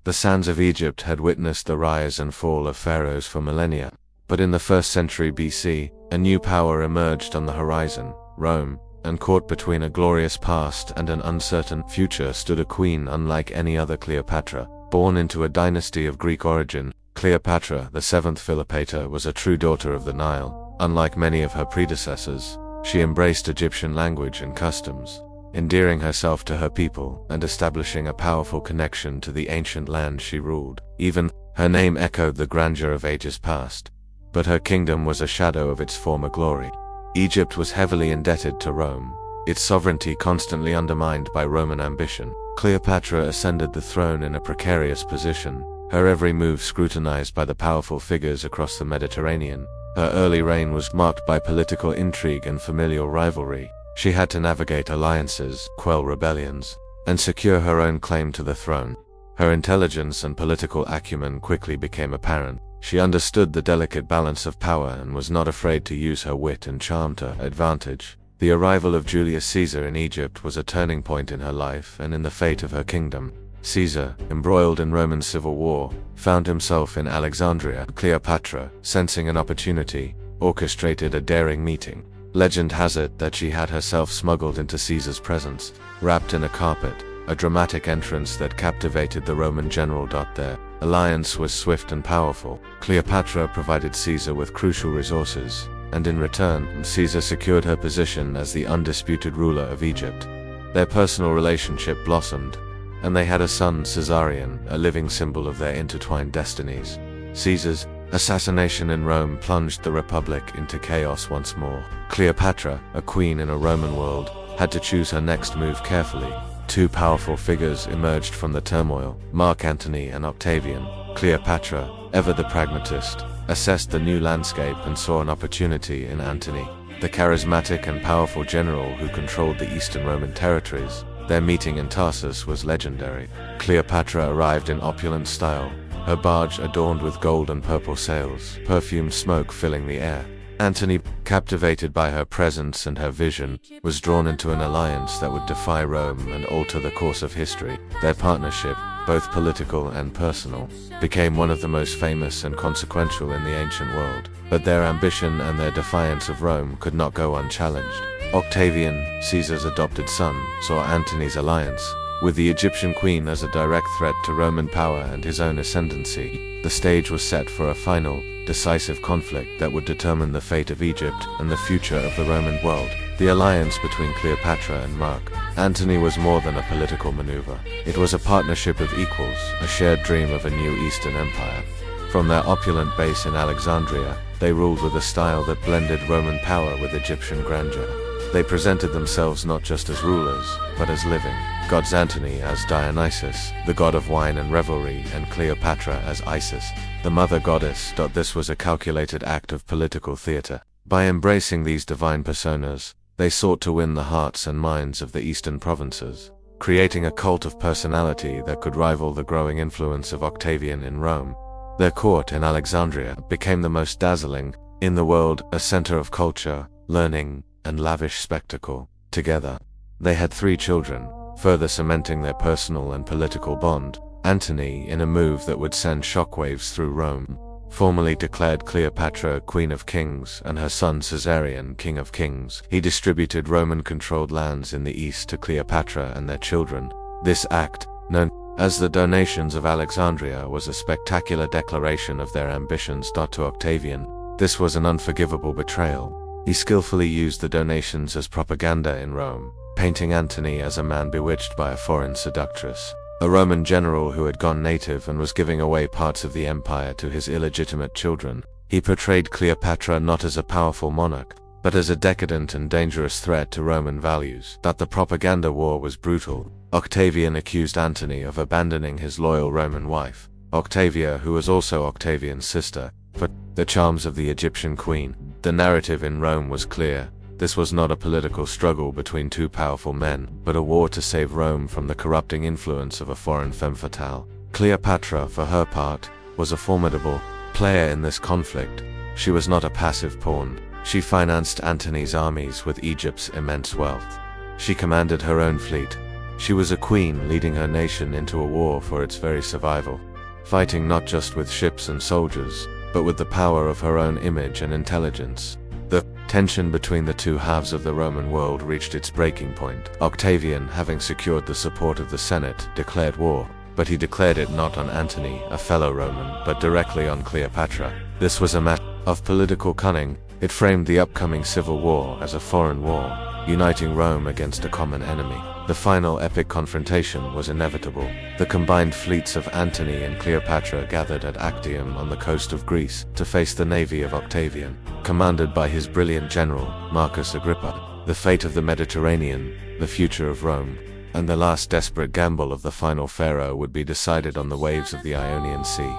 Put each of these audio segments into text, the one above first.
The sands of Egypt had witnessed the rise and fall of pharaohs for millennia. But in the 1st century BC, a new power emerged on the horizon, Rome, and caught between a glorious past and an uncertain future stood a queen unlike any other, Cleopatra. Born into a dynasty of Greek origin, Cleopatra VII Philopator was a true daughter of the Nile. Unlike many of her predecessors, she embraced Egyptian language and customs, endearing herself to her people and establishing a powerful connection to the ancient land she ruled. Even her name echoed the grandeur of ages past, but her kingdom was a shadow of its former glory. Egypt was heavily indebted to Rome, its sovereignty constantly undermined by Roman ambition. Cleopatra ascended the throne in a precarious position, her every move scrutinized by the powerful figures across the Mediterranean. Her early reign was marked by political intrigue and familial rivalry. She had to navigate alliances, quell rebellions, and secure her own claim to the throne. Her intelligence and political acumen quickly became apparent. She understood the delicate balance of power and was not afraid to use her wit and charm to her advantage. The arrival of Julius Caesar in Egypt was a turning point in her life and in the fate of her kingdom. Caesar, embroiled in Roman civil war, found himself in Alexandria. Cleopatra, sensing an opportunity, orchestrated a daring meeting. Legend has it that she had herself smuggled into Caesar's presence, wrapped in a carpet, a dramatic entrance that captivated the Roman general. Their alliance was swift and powerful. Cleopatra provided Caesar with crucial resources, and in return, Caesar secured her position as the undisputed ruler of Egypt. Their personal relationship blossomed, and they had a son, Caesarion, a living symbol of their intertwined destinies. Caesar's assassination in Rome plunged the Republic into chaos once more. Cleopatra, a queen in a Roman world, had to choose her next move carefully. Two powerful figures emerged from the turmoil, Mark Antony and Octavian. Cleopatra, ever the pragmatist, assessed the new landscape and saw an opportunity in Antony, the charismatic and powerful general who controlled the Eastern Roman territories. Their meeting in Tarsus was legendary. Cleopatra arrived in opulent style, her barge adorned with gold and purple sails, perfumed smoke filling the air. Antony, captivated by her presence and her vision, was drawn into an alliance that would defy Rome and alter the course of history. Their partnership, both political and personal, became one of the most famous and consequential in the ancient world. But their ambition and their defiance of Rome could not go unchallenged. Octavian, Caesar's adopted son, saw Antony's alliance with the Egyptian queen as a direct threat to Roman power and his own ascendancy. The stage was set for a final, decisive conflict that would determine the fate of Egypt and the future of the Roman world. The alliance between Cleopatra and Mark Antony was more than a political maneuver. It was a partnership of equals, a shared dream of a new Eastern Empire. From their opulent base in Alexandria, they ruled with a style that blended Roman power with Egyptian grandeur. They presented themselves not just as rulers, but as living gods, Antony as Dionysus, the god of wine and revelry, and Cleopatra as Isis, the mother goddess. This was a calculated act of political theater. By embracing these divine personas, they sought to win the hearts and minds of the eastern provinces, creating a cult of personality that could rival the growing influence of Octavian in Rome. Their court in Alexandria became the most dazzling in the world, a center of culture, learning, and lavish spectacle. Together, they had 3 children, further cementing their personal and political bond. Antony, in a move that would send shockwaves through Rome, formally declared Cleopatra Queen of Kings and her son Caesarion King of Kings. He distributed Roman-controlled lands in the east to Cleopatra and their children. This act, known as the Donations of Alexandria, was a spectacular declaration of their ambitions. To Octavian, this was an unforgivable betrayal. He skillfully used the donations as propaganda in Rome, painting Antony as a man bewitched by a foreign seductress, a Roman general who had gone native and was giving away parts of the empire to his illegitimate children. He portrayed Cleopatra not as a powerful monarch, but as a decadent and dangerous threat to Roman values. The propaganda war was brutal. Octavian accused Antony of abandoning his loyal Roman wife, Octavia, who was also Octavian's sister, for the charms of the Egyptian queen. The narrative in Rome was clear. This was not a political struggle between 2 powerful men, but a war to save Rome from the corrupting influence of a foreign femme fatale. Cleopatra, for her part, was a formidable player in this conflict. She was not a passive pawn. She financed Antony's armies with Egypt's immense wealth. She commanded her own fleet, She was a queen leading her nation into a war for its very survival, fighting not just with ships and soldiers, but with the power of her own image and intelligence. The tension between the two halves of the Roman world reached its breaking point. Octavian, having secured the support of the Senate, declared war, but he declared it not on Antony, a fellow Roman, but directly on Cleopatra. This was a matter of political cunning. It framed the upcoming civil war as a foreign war, uniting Rome against a common enemy. The final epic confrontation was inevitable. The combined fleets of Antony and Cleopatra gathered at Actium on the coast of Greece to face the navy of Octavian, commanded by his brilliant general, Marcus Agrippa. The fate of the Mediterranean, the future of Rome, and the last desperate gamble of the final pharaoh would be decided on the waves of the Ionian Sea.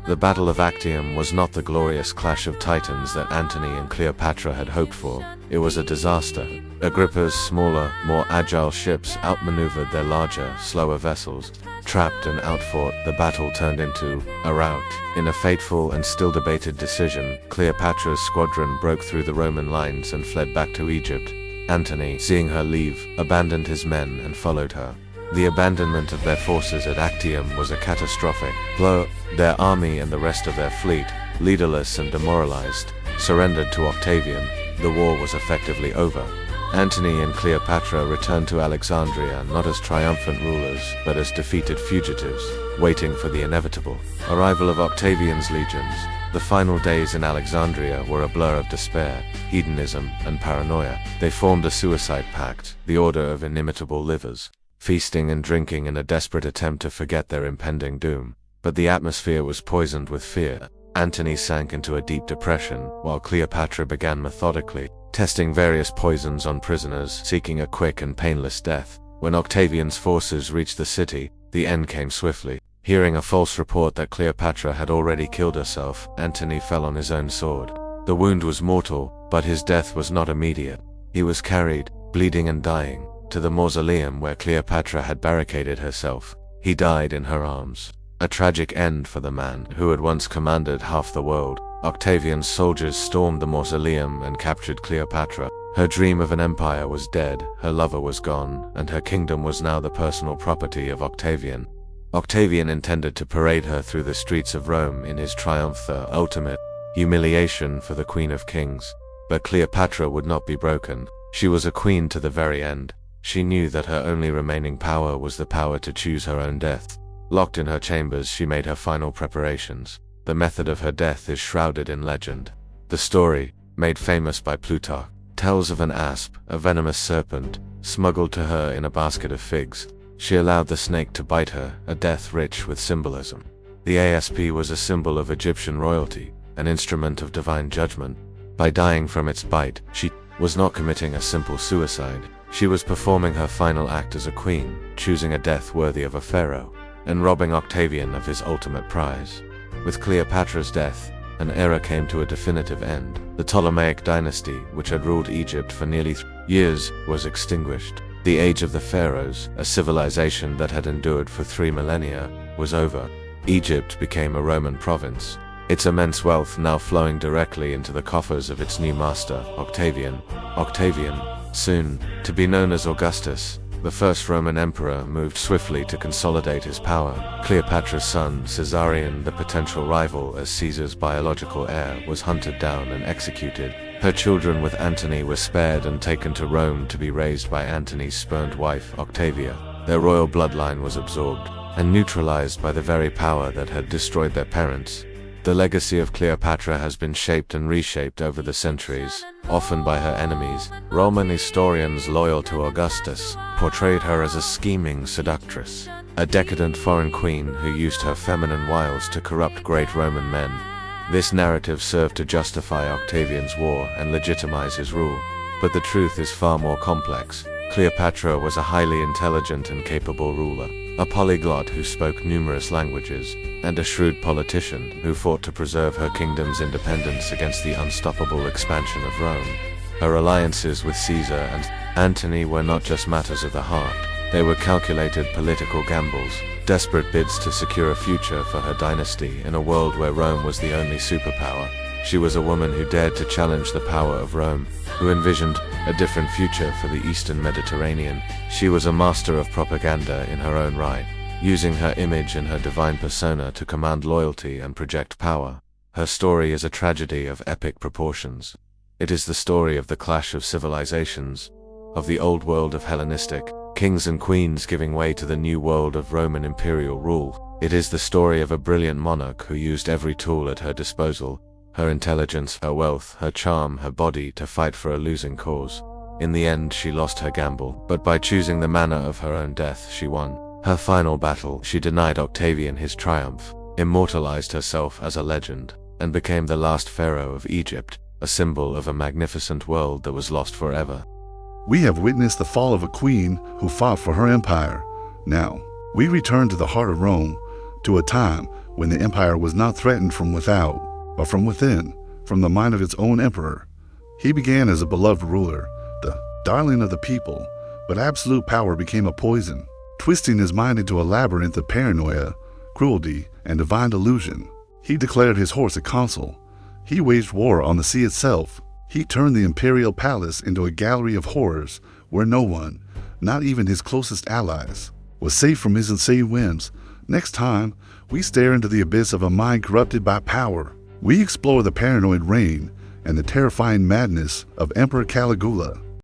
The Battle of Actium was not the glorious clash of titans that Antony and Cleopatra had hoped for. It was a disaster. Agrippa's smaller, more agile ships outmaneuvered their larger, slower vessels. Trapped and outfought, the battle turned into a rout. In a fateful and still debated decision, Cleopatra's squadron broke through the Roman lines and fled back to Egypt. Antony, seeing her leave, abandoned his men and followed her. The abandonment of their forces at Actium was a catastrophic blow. Their army and the rest of their fleet, leaderless and demoralized, surrendered to Octavian. The war was effectively over. Antony and Cleopatra returned to Alexandria not as triumphant rulers, but as defeated fugitives, waiting for the inevitable arrival of Octavian's legions. The final days in Alexandria were a blur of despair, hedonism, and paranoia. They formed a suicide pact, the Order of Inimitable Livers, feasting and drinking in a desperate attempt to forget their impending doom. But the atmosphere was poisoned with fear. Antony sank into a deep depression, while Cleopatra began methodically testing various poisons on prisoners, seeking a quick and painless death. When Octavian's forces reached the city, the end came swiftly. Hearing a false report that Cleopatra had already killed herself, Antony fell on his own sword. The wound was mortal, but his death was not immediate. He was carried, bleeding and dying, to the mausoleum where Cleopatra had barricaded herself. He died in her arms. A tragic end for the man who had once commanded half the world. Octavian's soldiers stormed the mausoleum and captured Cleopatra. Her dream of an empire was dead, her lover was gone, and her kingdom was now the personal property of Octavian. Octavian intended to parade her through the streets of Rome in his triumph, the ultimate humiliation for the Queen of Kings. But Cleopatra would not be broken. She was a queen to the very end. She knew that her only remaining power was the power to choose her own death. Locked in her chambers, she made her final preparations. The method of her death is shrouded in legend. The story, made famous by Plutarch, tells of an asp, a venomous serpent, smuggled to her in a basket of figs. She allowed the snake to bite her, a death rich with symbolism. The asp was a symbol of Egyptian royalty, an instrument of divine judgment. By dying from its bite, she was not committing a simple suicide. She was performing her final act as a queen, choosing a death worthy of a pharaoh, and robbing Octavian of his ultimate prize. With Cleopatra's death, an era came to a definitive end. The Ptolemaic dynasty, which had ruled Egypt for nearly 3 years, was extinguished. The age of the pharaohs, a civilization that had endured for 3 millennia, was over. Egypt became a Roman province, its immense wealth now flowing directly into the coffers of its new master, Octavian. Octavian, soon to be known as Augustus, the first Roman emperor, moved swiftly to consolidate his power. Cleopatra's son, Caesarion, the potential rival as Caesar's biological heir, was hunted down and executed. Her children with Antony were spared and taken to Rome to be raised by Antony's spurned wife, Octavia. Their royal bloodline was absorbed and neutralized by the very power that had destroyed their parents. The legacy of Cleopatra has been shaped and reshaped over the centuries, often by her enemies. Roman historians loyal to Augustus portrayed her as a scheming seductress, a decadent foreign queen who used her feminine wiles to corrupt great Roman men. This narrative served to justify Octavian's war and legitimize his rule. But the truth is far more complex. Cleopatra was a highly intelligent and capable ruler, a polyglot who spoke numerous languages, and a shrewd politician who fought to preserve her kingdom's independence against the unstoppable expansion of Rome. Her alliances with Caesar and Antony were not just matters of the heart. They were calculated political gambles, desperate bids to secure a future for her dynasty in a world where Rome was the only superpower. She was a woman who dared to challenge the power of Rome, who envisioned a different future for the Eastern Mediterranean. She was a master of propaganda in her own right, using her image and her divine persona to command loyalty and project power. Her story is a tragedy of epic proportions. It is the story of the clash of civilizations, of the old world of Hellenistic kings and queens giving way to the new world of Roman imperial rule. It is the story of a brilliant monarch who used every tool at her disposal, her intelligence, her wealth, her charm, her body, to fight for a losing cause. In the end, she lost her gamble, but by choosing the manner of her own death, she won. Her final battle, she denied Octavian his triumph, immortalized herself as a legend, and became the last pharaoh of Egypt, a symbol of a magnificent world that was lost forever. We have witnessed the fall of a queen who fought for her empire. Now, we return to the heart of Rome, to a time when the empire was not threatened from without, but from within, from the mind of its own emperor. He began as a beloved ruler, the darling of the people, but absolute power became a poison, twisting his mind into a labyrinth of paranoia, cruelty, and divine delusion. He declared his horse a consul. He waged war on the sea itself. He turned the imperial palace into a gallery of horrors where no one, not even his closest allies, was safe from his insane whims. Next time, we stare into the abyss of a mind corrupted by power. We explore the paranoid reign and the terrifying madness of Emperor Caligula.